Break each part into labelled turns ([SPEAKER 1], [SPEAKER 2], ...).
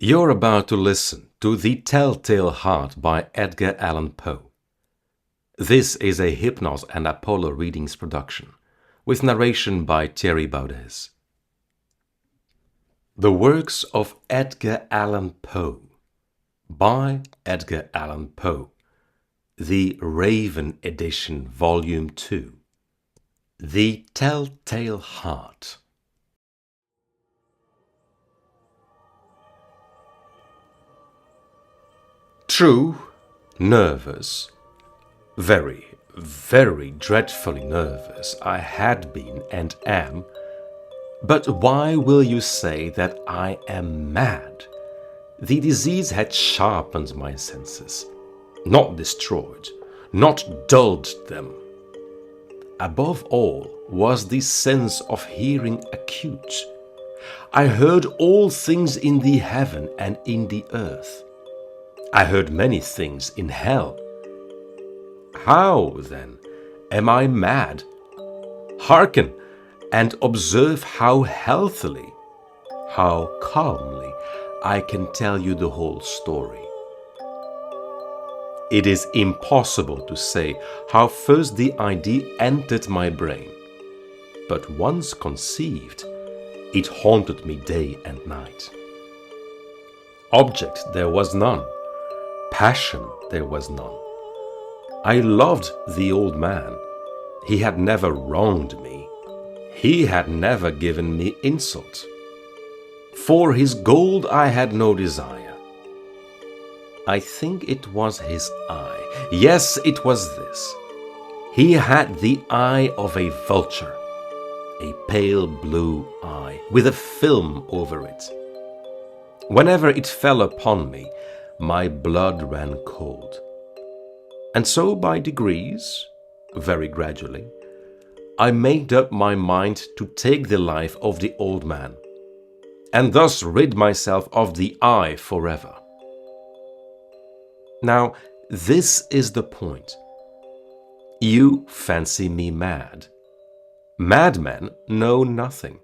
[SPEAKER 1] You're about to listen to The Telltale Heart by Edgar Allan Poe. This is a Hypnos and Apollo Readings production, with narration by Thierry Baudès. The Works of Edgar Allan Poe by Edgar Allan Poe. The Raven Edition, Volume 2. The Telltale Heart. True, nervous, very, very dreadfully nervous I had been and am, but why will you say that I am mad? The disease had sharpened my senses, not destroyed, not dulled them. Above all was the sense of hearing acute. I heard all things in the heaven and in the earth. I heard many things in hell. How, then, am I mad? Hearken, and observe how healthily, how calmly I can tell you the whole story. It is impossible to say how first the idea entered my brain, but once conceived, it haunted me day and night. Object there was none. Passion there was none. I loved the old man. He had never wronged me. He had never given me insult. For his gold I had no desire. I think it was his eye. Yes, it was this. He had the eye of a vulture, a pale blue eye with a film over it. Whenever it fell upon me, my blood ran cold. And so by degrees, very gradually, I made up my mind to take the life of the old man, and thus rid myself of the eye forever. Now, this is the point. You fancy me mad. Madmen know nothing.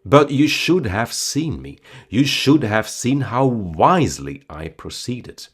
[SPEAKER 1] But you should have seen me. You should have seen how wisely I proceeded.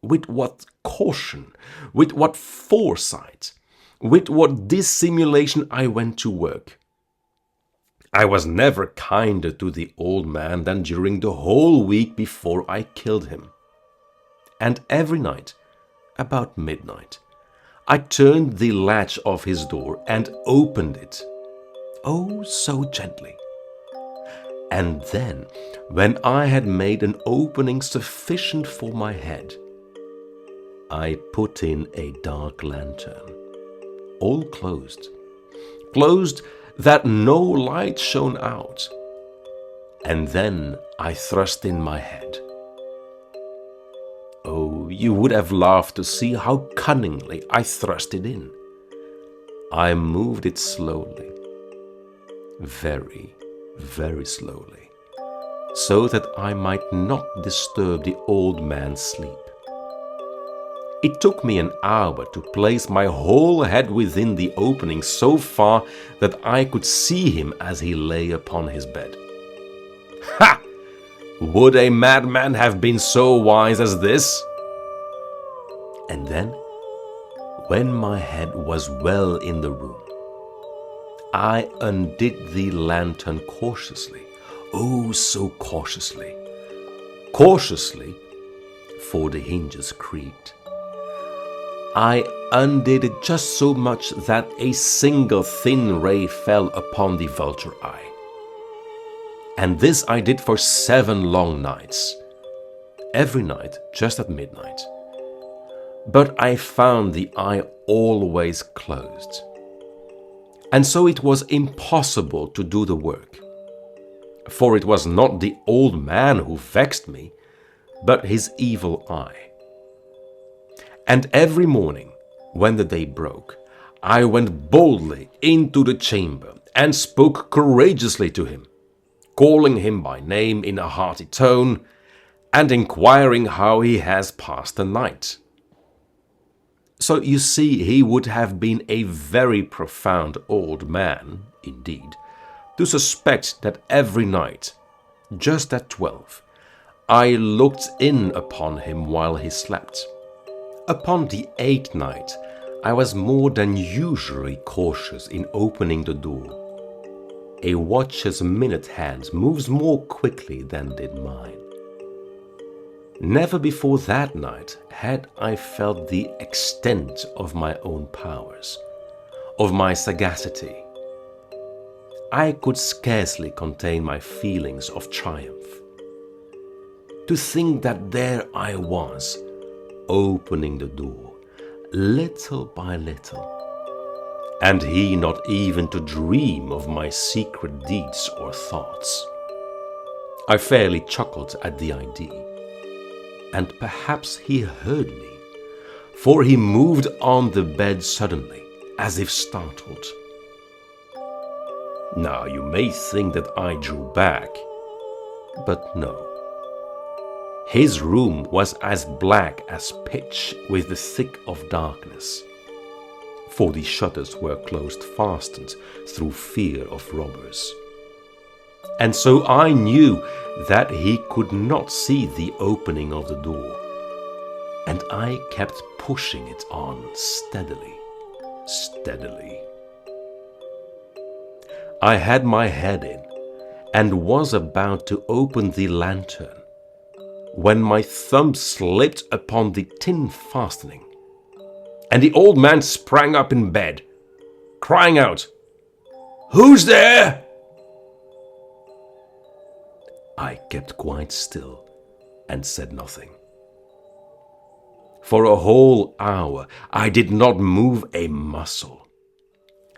[SPEAKER 1] With what caution, with what foresight, with what dissimulation I went to work. I was never kinder to the old man than during the whole week before I killed him. And every night, about midnight, I turned the latch of his door and opened it. Oh, so gently. And then, when I had made an opening sufficient for my head, I put in a dark lantern, all closed, closed that no light shone out, and then I thrust in my head. Oh, you would have laughed to see how cunningly I thrust it in. I moved it slowly, very slowly, so that I might not disturb the old man's sleep. It took me an hour to place my whole head within the opening so far that I could see him as he lay upon his bed. Ha! Would a madman have been so wise as this? And then, when my head was well in the room, I undid the lantern cautiously, oh so cautiously. Cautiously, for the hinges creaked. I undid it just so much that a single thin ray fell upon the vulture eye. And this I did for 7 long nights, every night just at midnight. But I found the eye always closed. And so it was impossible to do the work. For it was not the old man who vexed me, but his evil eye. And every morning, when the day broke, I went boldly into the chamber and spoke courageously to him, calling him by name in a hearty tone, and inquiring how he has passed the night. So you see, he would have been a very profound old man, indeed, to suspect that every night, just at 12, I looked in upon him while he slept. Upon the 8th night, I was more than usually cautious in opening the door. A watcher's minute hand moves more quickly than did mine. Never before that night had I felt the extent of my own powers, of my sagacity. I could scarcely contain my feelings of triumph. To think that there I was, opening the door, little by little, and he not even to dream of my secret deeds or thoughts. I fairly chuckled at the idea, and perhaps he heard me, for he moved on the bed suddenly, as if startled. Now you may think that I drew back, but no. His room was as black as pitch with the thick of darkness, for the shutters were closed fastened through fear of robbers. And so I knew that he could not see the opening of the door, and I kept pushing it on steadily, steadily. I had my head in and was about to open the lantern when my thumb slipped upon the tin fastening, and the old man sprang up in bed, crying out, "Who's there?" I kept quite still and said nothing. For a whole hour I did not move a muscle,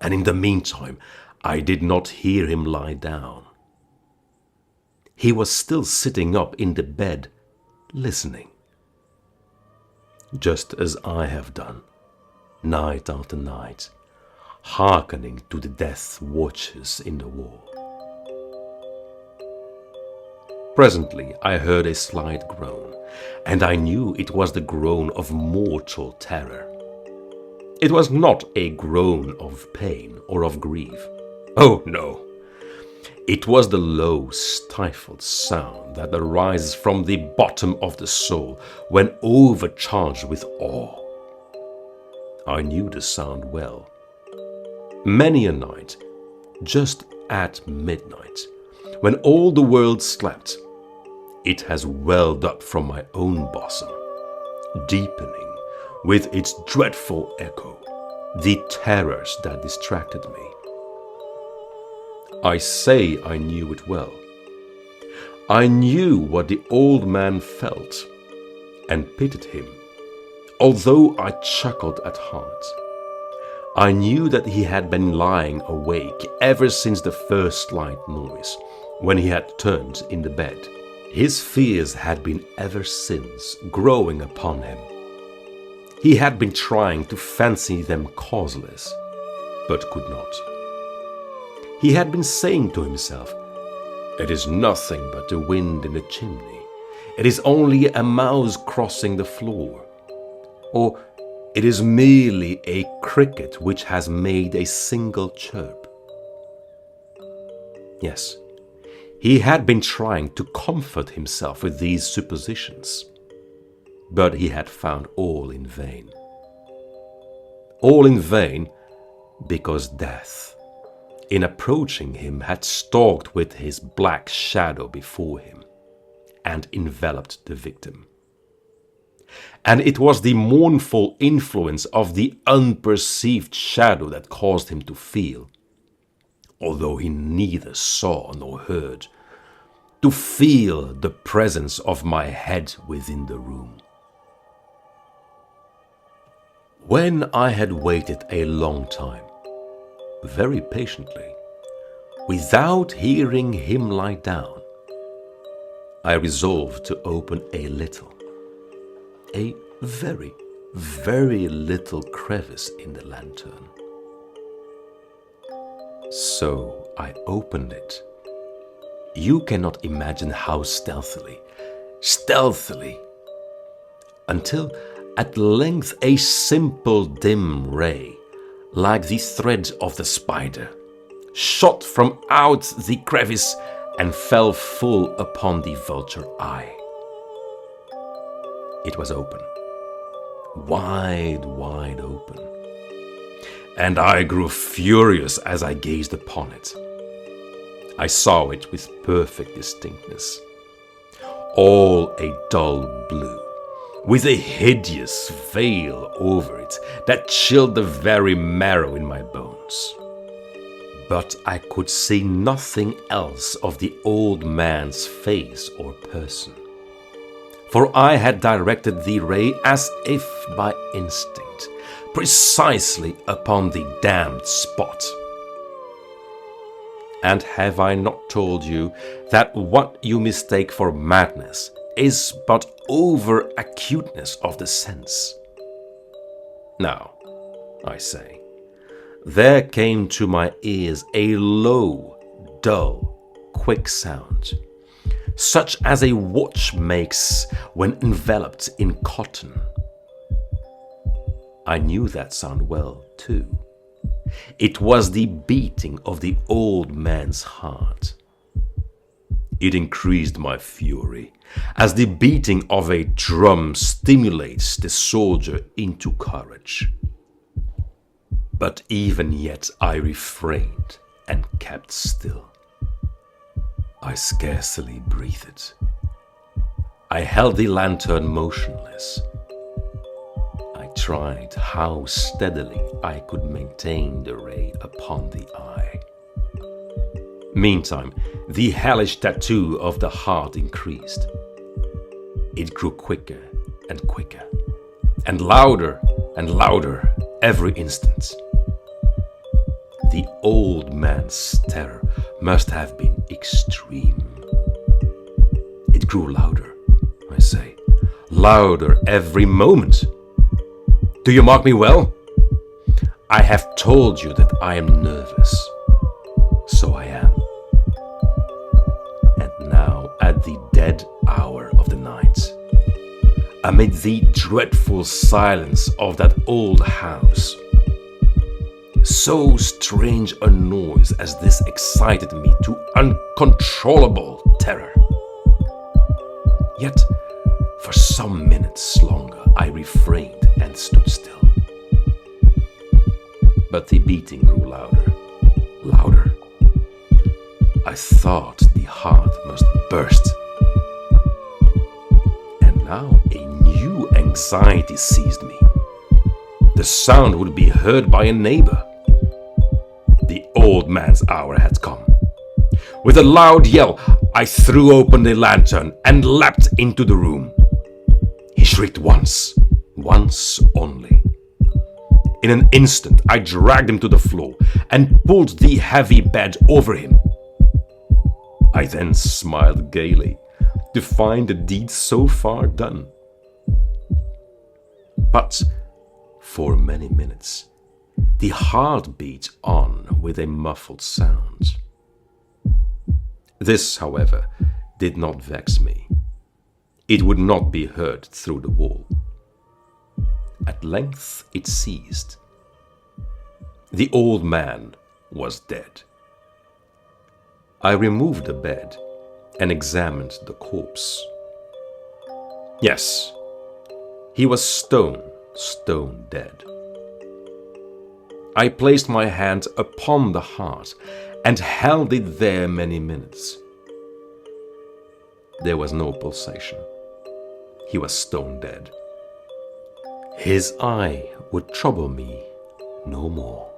[SPEAKER 1] and in the meantime I did not hear him lie down. He was still sitting up in the bed, listening, just as I have done, night after night, hearkening to the death watches in the wall. Presently I heard a slight groan, and I knew it was the groan of mortal terror. It was not a groan of pain or of grief. Oh, no. It was the low, stifled sound that arises from the bottom of the soul when overcharged with awe. I knew the sound well. Many a night, just at midnight, when all the world slept, it has welled up from my own bosom, deepening with its dreadful echo the terrors that distracted me. I say I knew it well. I knew what the old man felt and pitied him, although I chuckled at heart. I knew that he had been lying awake ever since the first slight noise, when he had turned in the bed. His fears had been ever since growing upon him. He had been trying to fancy them causeless, but could not. He had been saying to himself, "It is nothing but the wind in the chimney. It is only a mouse crossing the floor. Or it is merely a cricket which has made a single chirp." Yes, he had been trying to comfort himself with these suppositions, but he had found all in vain. All in vain because death, in approaching him, had stalked with his black shadow before him and enveloped the victim. And it was the mournful influence of the unperceived shadow that caused him to feel, although he neither saw nor heard, to feel the presence of my head within the room. When I had waited a long time, very patiently, without hearing him lie down, I resolved to open a little, a very, very little crevice in the lantern. So I opened it. You cannot imagine how stealthily, until at length a simple dim ray, like the thread of the spider, shot from out the crevice and fell full upon the vulture eye. It was open. Wide, wide open. And I grew furious as I gazed upon it. I saw it with perfect distinctness. All a dull blue, with a hideous veil over it that chilled the very marrow in my bones. But I could see nothing else of the old man's face or person, for I had directed the ray as if by instinct, precisely upon the damned spot. And have I not told you that what you mistake for madness is but over-acuteness of the sense? Now, I say, there came to my ears a low, dull, quick sound, such as a watch makes when enveloped in cotton. I knew that sound well, too. It was the beating of the old man's heart. It increased my fury, as the beating of a drum stimulates the soldier into courage. But even yet I refrained and kept still. I scarcely breathed. I held the lantern motionless. I tried how steadily I could maintain the ray upon the eye. Meantime, the hellish tattoo of the heart increased. It grew quicker and quicker, and louder every instant. The old man's terror must have been extreme. It grew louder, I say, louder every moment. Do you mark me well? I have told you that I am nervous. So I am. And now, at the dead hour of the night, amid the dreadful silence of that old house, so strange a noise as this excited me to uncontrollable terror. Yet, for some minutes longer, I refrained and stood still. But the beating grew louder, louder. I thought the heart must burst. And now a new anxiety seized me. The sound would be heard by a neighbor. The old man's hour had come. With a loud yell, I threw open the lantern and leapt into the room. He shrieked once only. In an instant, I dragged him to the floor and pulled the heavy bed over him. I then smiled gaily to find the deed so far done. But for many minutes, the heart beat on with a muffled sound. This, however, did not vex me. It would not be heard through the wall. At length it ceased. The old man was dead. I removed the bed and examined the corpse. Yes, he was stone dead. I placed my hand upon the heart and held it there many minutes. There was no pulsation. He was stone dead. His eye would trouble me no more.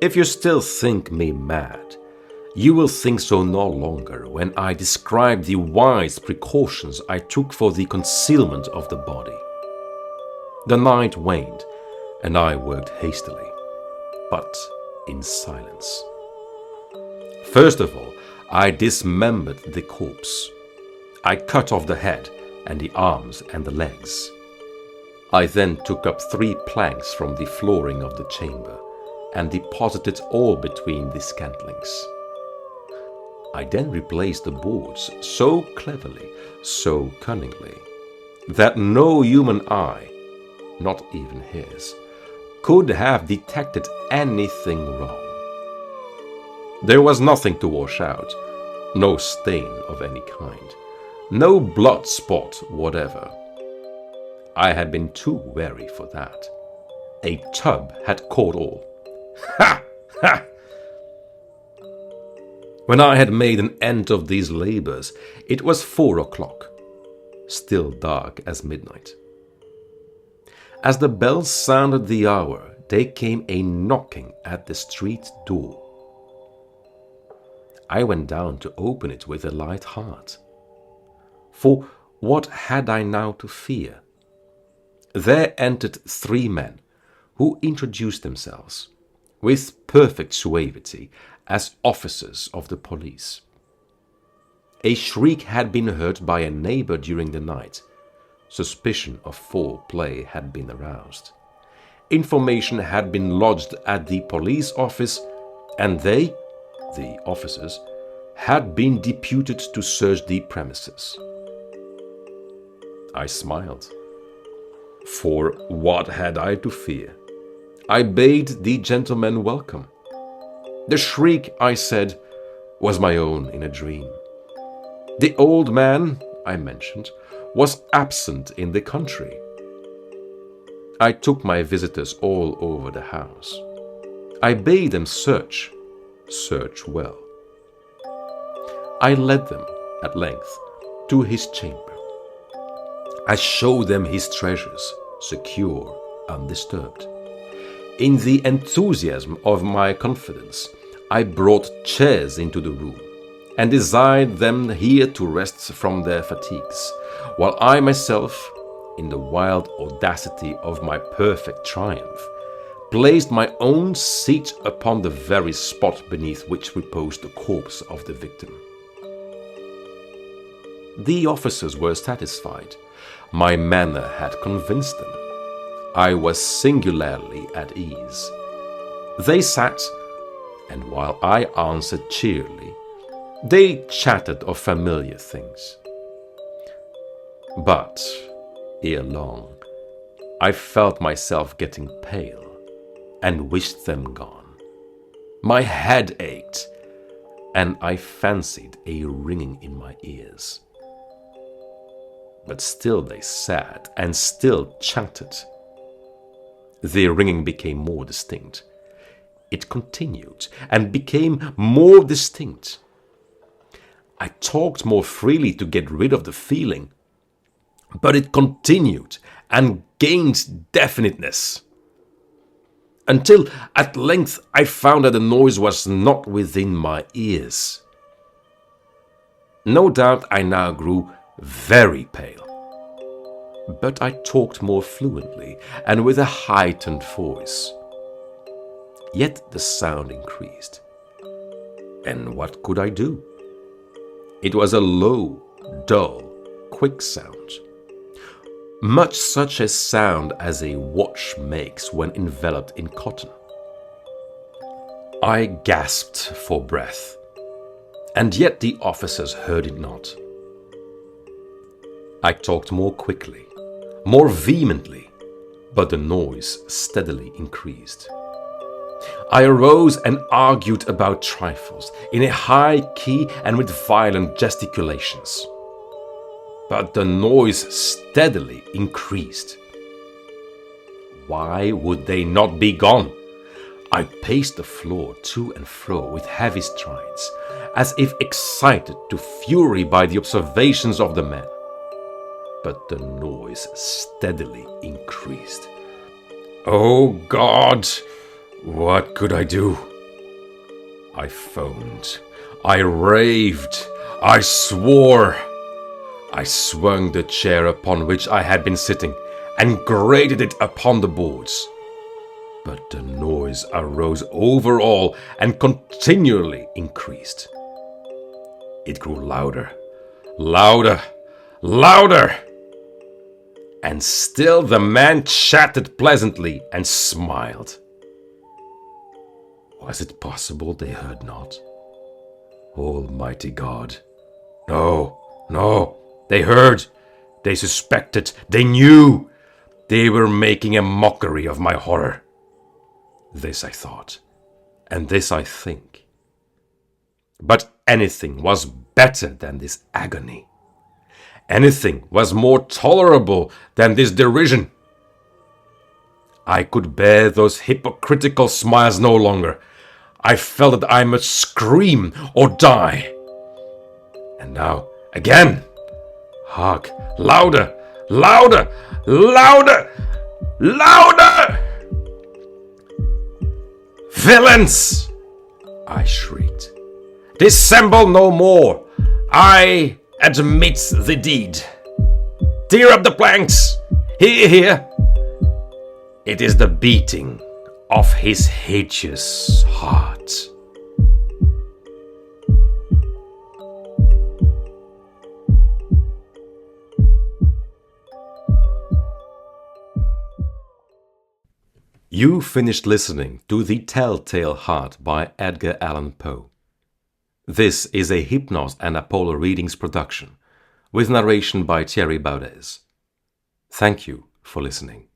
[SPEAKER 1] If you still think me mad, you will think so no longer when I describe the wise precautions I took for the concealment of the body. The night waned, and I worked hastily, but in silence. First of all, I dismembered the corpse. I cut off the head and the arms and the legs. I then took up 3 planks from the flooring of the chamber and deposited all between the scantlings. I then replaced the boards so cleverly, so cunningly, that no human eye, not even his, could have detected anything wrong. There was nothing to wash out, no stain of any kind, No blood spot whatever. I had been too wary for that. A tub had caught all. Ha! Ha! When I had made an end of these labors, it was 4 o'clock, still dark as midnight. As the bells sounded the hour, there came a knocking at the street door. I went down to open it with a light heart. For what had I now to fear? There entered 3 men, who introduced themselves, with perfect suavity, as officers of the police. A shriek had been heard by a neighbor during the night. Suspicion of foul play had been aroused. Information had been lodged at the police office, and they, the officers, had been deputed to search the premises. I smiled. For what had I to fear? I bade the gentlemen welcome. The shriek, I said, was my own in a dream. The old man, I mentioned, was absent in the country. I took my visitors all over the house. I bade them search well. I led them, at length, to his chamber. I showed them his treasures, secure, undisturbed. In the enthusiasm of my confidence, I brought chairs into the room, and desired them here to rest from their fatigues, while I myself, in the wild audacity of my perfect triumph, placed my own seat upon the very spot beneath which reposed the corpse of the victim. The officers were satisfied. My manner had convinced them. I was singularly at ease. They sat, and while I answered cheerily, they chatted of familiar things. But, ere long, I felt myself getting pale, and wished them gone. My head ached, and I fancied a ringing in my ears. But still they sat, and still chatted. The ringing became more distinct. It continued, and became more distinct. I talked more freely to get rid of the feeling, but it continued and gained definiteness, until at length I found that the noise was not within my ears. No doubt I now grew very pale, but I talked more fluently and with a heightened voice. Yet the sound increased. And what could I do? It was a low, dull, quick sound, much such a sound as a watch makes when enveloped in cotton. I gasped for breath, and yet the officers heard it not. I talked more quickly, more vehemently, but the noise steadily increased. I arose and argued about trifles, in a high key and with violent gesticulations. But the noise steadily increased. Why would they not be gone? I paced the floor to and fro with heavy strides, as if excited to fury by the observations of the men. But the noise steadily increased. Oh God! What could I do? I foamed. I raved. I swore. I swung the chair upon which I had been sitting and grated it upon the boards. But the noise arose over all and continually increased. It grew louder, louder, louder. And still the man chatted pleasantly and smiled. Was it possible they heard not? Almighty God! No, no, they heard, they suspected, they knew. They were making a mockery of my horror. This I thought, and this I think. But anything was better than this agony. Anything was more tolerable than this derision. I could bear those hypocritical smiles no longer. I felt that I must scream or die. And now, again, hark, louder, louder, louder, louder! Villains! I shrieked. Dissemble no more! I admit the deed. Tear up the planks! Hear, hear! It is the beating of his hideous heart. You finished listening to The Telltale Heart by Edgar Allan Poe. This is a Hypnos and Apollo Readings production, with narration by Thierry Baudez. Thank you for listening.